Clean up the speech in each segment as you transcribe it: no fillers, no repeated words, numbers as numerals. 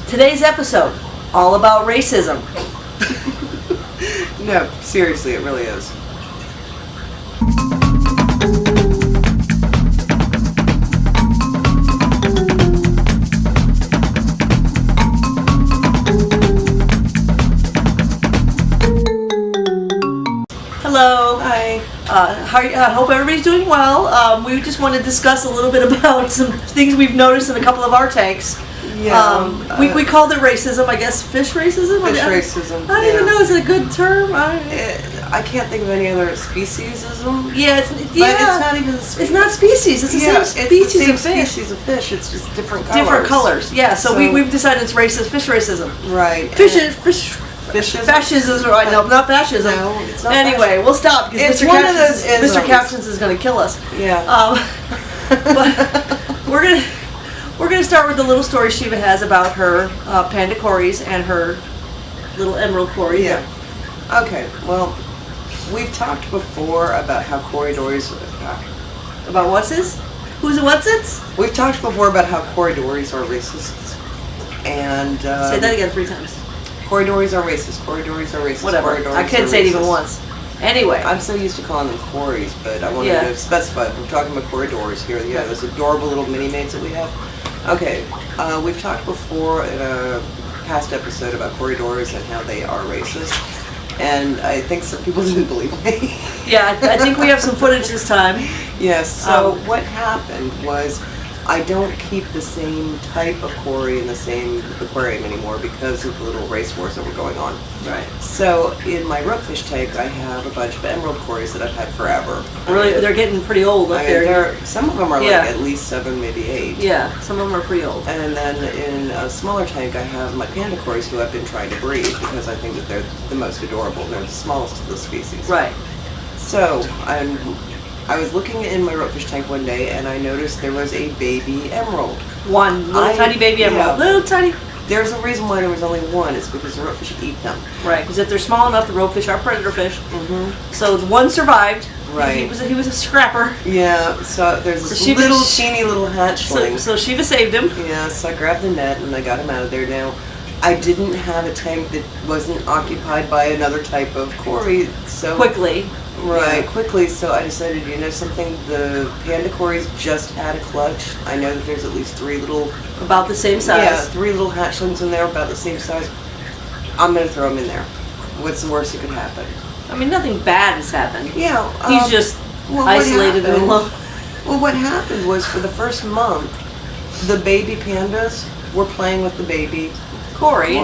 Today's episode, all about racism. No, seriously, it really is. Hello. Hi. I hope everybody's doing well. We just want to discuss a little bit about some things we've noticed in a couple of our tanks. Yeah. We called it racism, I guess. Fish racism? Fish racism. I don't even know. Is it a good term? I can't think of any other speciesism. Yeah, but it's not even a species. It's not species. It's the same species of fish. Species of fish. It's just different colors. Different colors. Yeah. So we've decided it's racist. Fish racism. Right. Fascism? I know, not fascism. No, it's not anyway, fascism. We'll stop because Mr. Captions is going to kill us. Yeah. But we're gonna start with the little story Shiva has about her panda cories and her little emerald cory. Yeah. Okay. Well, we've talked before about how corydoras. About what's this? Who's it? What's it? We've talked before about how corydoras are racist. And say that again 3 times. Corydoras are racist. Corydoras are racist. Whatever. Corydoras I couldn't say it even once. Anyway. I'm so used to calling them cories, but I wanted to specify. We're talking about corydoras here. Yeah, those adorable little mini maids that we have. Okay, we've talked before in a past episode about corydoras and how they are racist, and I think some people didn't believe me. Yeah, I think we have some footage this time. Yes, so what happened was I don't keep the same type of cory in the same aquarium anymore because of the little race wars that were going on. Right. So in my rookfish tank, I have a bunch of emerald cories that I've had forever. Really, they're getting pretty old up there. Some of them are like at least 7, maybe 8. Yeah, some of them are pretty old. And then in a smaller tank, I have my panda cories who I've been trying to breed because I think that they're the most adorable. They're the smallest of the species. Right. So I was looking in my rookfish tank one day and I noticed there was a baby emerald. One little tiny baby emerald. Yeah. Little tiny. There's a reason why there was only one. It's because the rookfish eat them. Right, because if they're small enough, the roguefish are predator fish. Mm-hmm. So the one survived. Right. He was a scrapper. Yeah. So there's this little teeny little hatchling. So Shiva saved him. Yeah. So I grabbed the net and I got him out of there. Now, I didn't have a tank that wasn't occupied by another type of cory. So quickly. Right, quickly, so I decided, you know something, the panda cories just had a clutch. I know that there's at least 3 little... About the same size. Yeah, 3 little hatchlings in there, about the same size. I'm going to throw them in there. What's the worst that could happen? I mean, nothing bad has happened. Yeah. He's just isolated and alone. Well, what happened was for the first month, the baby pandas were playing with the baby... Cory.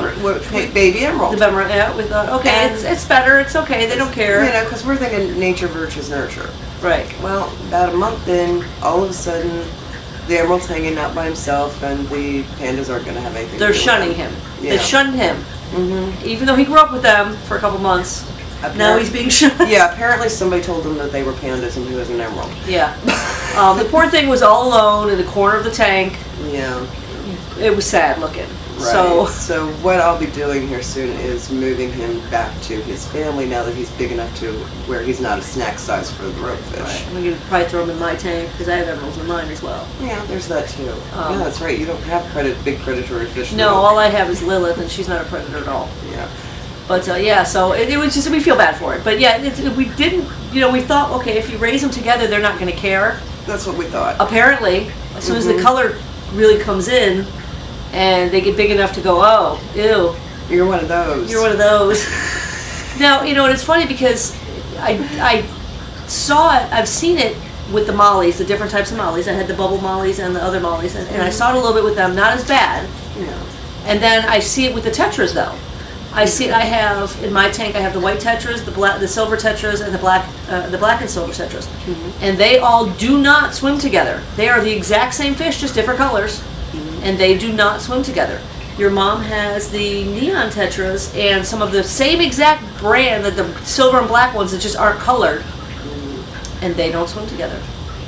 Baby emerald. The emerald, yeah. We thought, okay, it's better, it's okay, they don't care. You know, because we're thinking nature versus nurture. Right. Well, about a month in, all of a sudden, the emerald's hanging out by himself, and the pandas aren't going to have anything. They're shunning him. Yeah. They shunned him. Mm-hmm. Even though he grew up with them for a couple months, now he's being shunned. Yeah, apparently somebody told him that they were pandas and he was an emerald. Yeah. The poor thing was all alone in the corner of the tank. Yeah. It was sad looking. Right. So what I'll be doing here soon is moving him back to his family now that he's big enough to where he's not a snack size for the roguefish. Right. I'm going to probably throw him in my tank because I have emeralds in mine as well. Yeah, there's that too. Yeah, that's right. You don't have big predatory fish. No, all I have is Lilith, and she's not a predator at all. Yeah. But yeah, so it was just, we feel bad for it. But yeah, we didn't, we thought, okay, if you raise them together, they're not going to care. That's what we thought. Apparently, as soon as the color really comes in, and they get big enough to go, oh, ew. You're one of those. You're one of those. Now, and it's funny because I saw it, I've seen it with the mollies, the different types of mollies. I had the bubble mollies and the other mollies, and I saw it a little bit with them, not as bad. Yeah. And then I see it with the tetras, though. I have, in my tank, I have the white tetras, the silver tetras, and the black and silver tetras. Mm-hmm. And they all do not swim together. They are the exact same fish, just different colors. And they do not swim together. Your mom has the neon tetras and some of the same exact brand, that the silver and black ones that just aren't colored, and they don't swim together.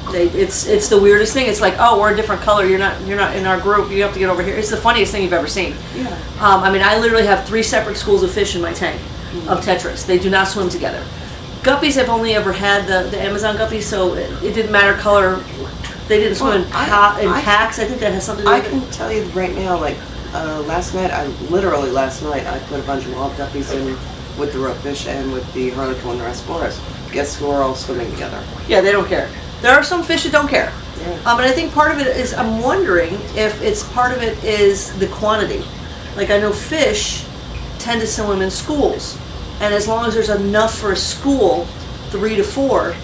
It's the weirdest thing. It's like, oh, we're a different color. You're not in our group. You have to get over here. It's the funniest thing you've ever seen. Yeah. I mean, I literally have 3 separate schools of fish in my tank of tetras. They do not swim together. Guppies, I've only ever had the Amazon guppies, so it didn't matter color. They didn't swim in packs. I think that has something to do with it. I can tell you right now, like last night, last night, I put a bunch of wild guppies in with the ropefish and with the harlequin rasboras. Guess who are all swimming together? Yeah, they don't care. There are some fish that don't care. Yeah. And I think part of it is, I'm wondering if part of it is the quantity. Like I know fish tend to swim in schools, and as long as there's enough for a school, 3 to 4,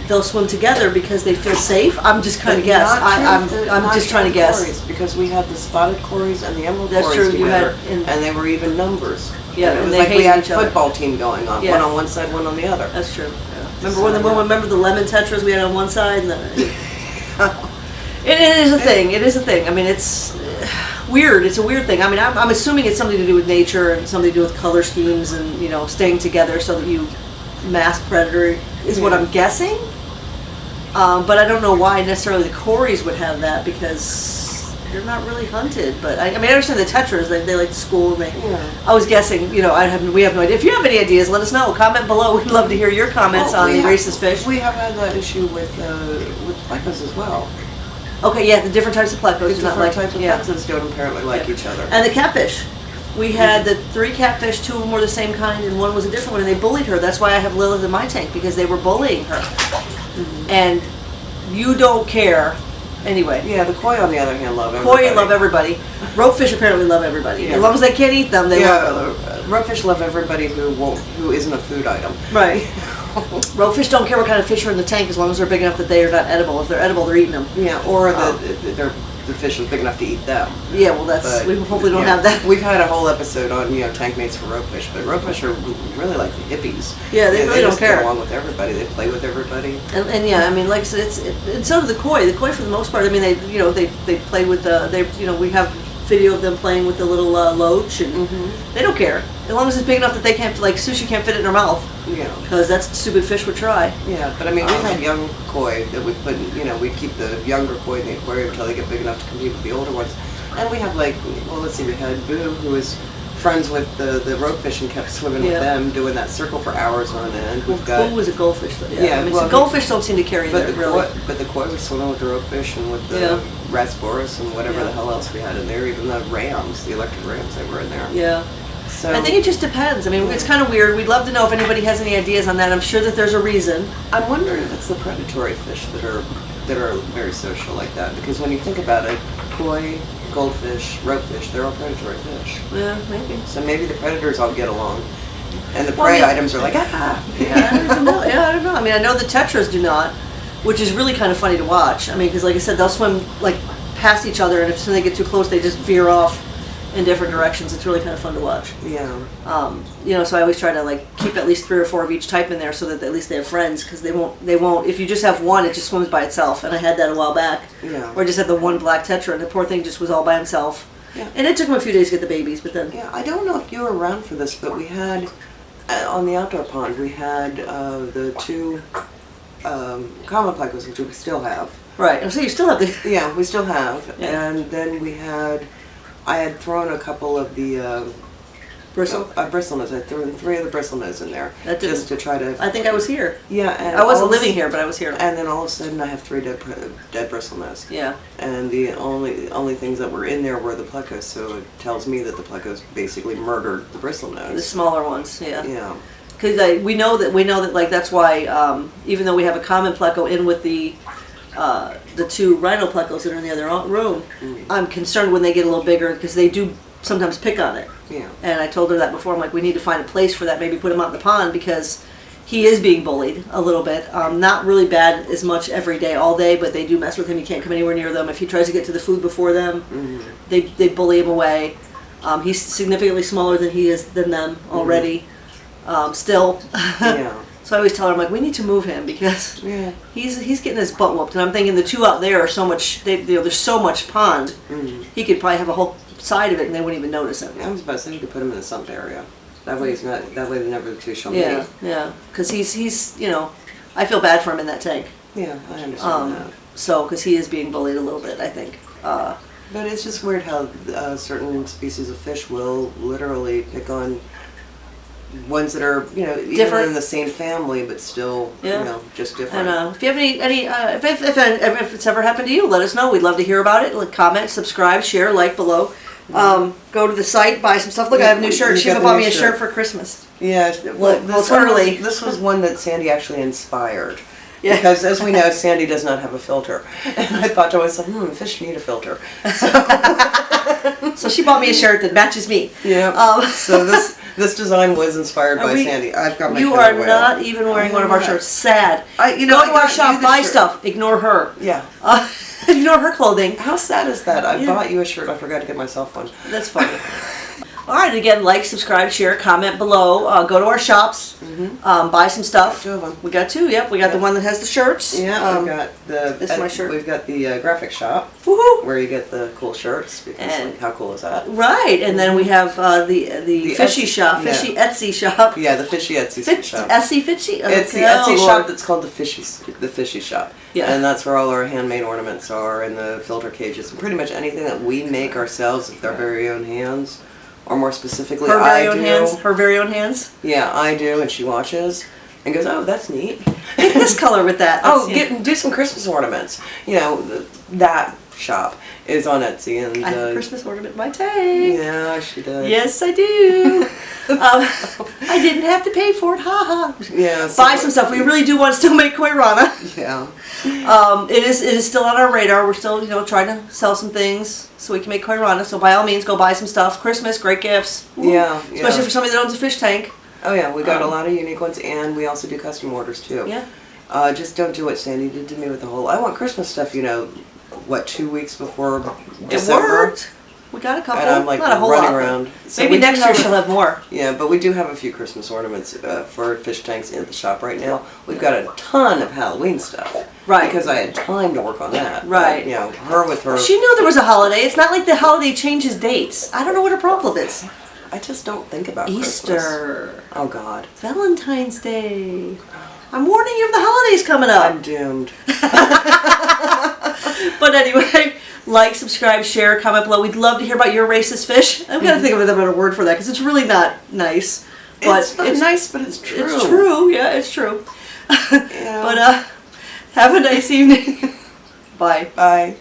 they'll swim together because they feel safe. I'm just kind of guess. I'm just trying to guess. Cories, because we had the spotted cories and the emerald That's cories true. together, You had, and they were even numbers. Yeah, and it was and they like we hated had a each other. football team going on, Yeah. one on one side, one on the other. That's true. Yeah. Remember the lemon tetras we had on one side? And it is a thing. It is a thing. I mean, it's weird. It's a weird thing. I mean, I'm assuming it's something to do with nature and something to do with color schemes and, you know, staying together so that you mask predator is what I'm guessing. But I don't know why necessarily the cories would have that because they're not really hunted. But I mean, I understand the tetras. They like to school. And I was guessing. You know, we have no idea. If you have any ideas, let us know. Comment below. We'd love to hear your comments on racist fish. We have had that issue with plecos as well. Okay, yeah, the different types of plecos do not like. Types of plecos don't apparently like each other. And the catfish. We had the 3 catfish, 2 of them were the same kind, and one was a different one, and they bullied her. That's why I have Lilith in my tank, because they were bullying her. And you don't care. Anyway. Yeah, the koi, on the other hand, love everybody. Koi love everybody. Ropefish apparently love everybody. Yeah. As long as they can't eat them, they love them. Ropefish love everybody who isn't a food item. Right. Ropefish don't care what kind of fish are in the tank as long as they're big enough that they are not edible. If they're edible, they're eating them. Yeah, or the fish is big enough to eat them. Yeah, well, we hopefully don't have that. We've had a whole episode on tank mates for ropefish, but ropefish are really like the hippies. Yeah, they really don't care. Get along with everybody. They play with everybody. And yeah, I mean, like I said, and so do the koi. The koi, for the most part, I mean, they play with we have video of them playing with the little loach, and they don't care as long as it's big enough that they can't, like sushi can't fit it in their mouth. Yeah, because that's what stupid fish would try. Yeah, but I mean, we've had young koi that we put, we keep the younger koi in the aquarium until they get big enough to compete with the older ones. And we have we had Boo, who was friends with the ropefish and kept swimming with them, doing that circle for hours on end. We've got Boo was a goldfish, though. Yeah, I mean, goldfish don't seem to carry but that really. But the koi was swimming with the ropefish and with the rasboras and whatever the hell else we had in there. Even the rams, the electric rams, they were in there. Yeah. So, I think it just depends. I mean, it's kind of weird. We'd love to know if anybody has any ideas on that. I'm sure that there's a reason. I'm wondering if it's the predatory fish that are very social like that. Because when you think about it, koi, goldfish, ropefish, they're all predatory fish. Yeah, maybe. So maybe the predators all get along, and the prey items are like, Yeah, I don't know. I mean, I know the tetras do not, which is really kind of funny to watch. I mean, because like I said, they'll swim like past each other, and if they get too close, they just veer off in different directions. It's really kind of fun to watch. Yeah. So I always try to like keep at least 3 or 4 of each type in there so that at least they have friends, because they won't, if you just have one, it just swims by itself. And I had that a while back. Yeah. Or I just had the one black tetra, and the poor thing just was all by himself. Yeah. And it took him a few days to get the babies, but then. Yeah, I don't know if you were around for this, but we had, on the outdoor pond, we had the 2 common plecos, which we still have. Right, so you still have the. Yeah, we still have. Yeah. And then I had thrown a couple of the bristlenose. I threw 3 of the bristlenose in there just to try to. I think I was here. Yeah, and I wasn't living here, but I was here. And then all of a sudden, I have 3 dead bristlenose. Yeah. And the only things that were in there were the plecos, so it tells me that the plecos basically murdered the bristlenose. The smaller ones, yeah. Yeah. Because we know that like that's why even though we have a common pleco in with the 2 rhino plecos that are in the other room, I'm concerned when they get a little bigger because they do sometimes pick on it. Yeah. And I told her that before. I'm like, we need to find a place for that. Maybe put him out in the pond because he is being bullied a little bit. Not really bad as much every day, all day, but they do mess with him. He can't come anywhere near them. If he tries to get to the food before them, they bully him away. He's significantly smaller than them already. Still. Yeah. So I always tell her, I'm like, we need to move him because he's getting his butt whooped. And I'm thinking the 2 out there are so much, there's so much pond. He could probably have a whole side of it and they wouldn't even notice him. I was about to say you could put him in the sump area. That way they're never the 2 shall meet. Yeah. Because he's I feel bad for him in that tank. Yeah, I understand that. So, because he is being bullied a little bit, I think. But it's just weird how certain species of fish will literally pick on ones that are, different in the same family, but still, just different. And if you have any if it's ever happened to you, let us know. We'd love to hear about it. Comment, subscribe, share, like below. Go to the site, buy some stuff. Look, I have a new shirt. You She got the bought new me a shirt shirt. for Christmas. Yeah, well, it's early. This was one that Sandy actually inspired. Yeah. Because as we know, Sandy does not have a filter. And I thought to myself, fish need a filter. So she bought me a shirt that matches me. Yeah. So this design was inspired by we- Sandy. I've got my You killer are whale. not even wearing one of our not. shirts. Sad. Go Go to our shop, buy stuff. Ignore her. Yeah. Ignore her clothing. How sad is that? I Yeah. bought you a shirt. I forgot to get myself one. That's funny. All right, again, like, subscribe, share, comment below. Go to our shops, buy some stuff. 2 of them. We got 2, yep. We got the one that has the shirts. Yeah, I've got the. this is my shirt. We've got the graphic shop Woohoo! where you get the cool shirts. Because And- like, how cool is that? Right, and then we have the Fishy Etsy- Shop, yeah. Fishy Etsy Shop. Yeah, the Fishy Etsy shop. Etsy Fishy? It's the Okay, Etsy oh, shop Lord. that's called the Fishy Shop. Yeah. And that's where all our handmade ornaments are, and the filter cages, and pretty much anything that we make ourselves with our very own hands, or more specifically, Her very I own do. hands. Her very own hands. Yeah, I do, and she watches and goes, "Oh, that's neat." Pick this color with that. Oh, That's- do some Christmas ornaments. You know, that shop is on Etsy, and I have a Christmas ornament in my tank. yeah, she does. Yes, I do. I didn't have to pay for it. Ha ha. Yeah. so- Buy some stuff. We really do want to still make Koirana. Yeah. It is still on our radar. We're still trying to sell some things so we can make Koirana. So by all means, go buy some stuff. Christmas, great gifts. Woo. Yeah. Especially yeah. for somebody that owns a fish tank. Oh yeah, we got a lot of unique ones, and we also do custom orders too. Yeah. Just don't do what Sandy did to me with the whole. I want Christmas stuff. 2 weeks before It December. worked. We got a couple. And I'm like Not a whole running lot. around. So Maybe we do next year have- she'll have more. Yeah, but we do have a few Christmas ornaments for fish tanks in the shop right now. We've got a ton of Halloween stuff. Right. Because I had time to work on that. Right. But, her with her. She knew there was a holiday. It's not like the holiday changes dates. I don't know what her problem is. I just don't think about Christmas. Easter. Oh God. Valentine's Day. I'm warning you of the holidays coming up. I'm doomed. But anyway, like, subscribe, share, comment below. We'd love to hear about your racist fish. I'm going to think of a better word for that because it's really not nice. But It's not nice, but it's true. It's true. Yeah, it's true. Yeah. But have a nice evening. Bye. Bye.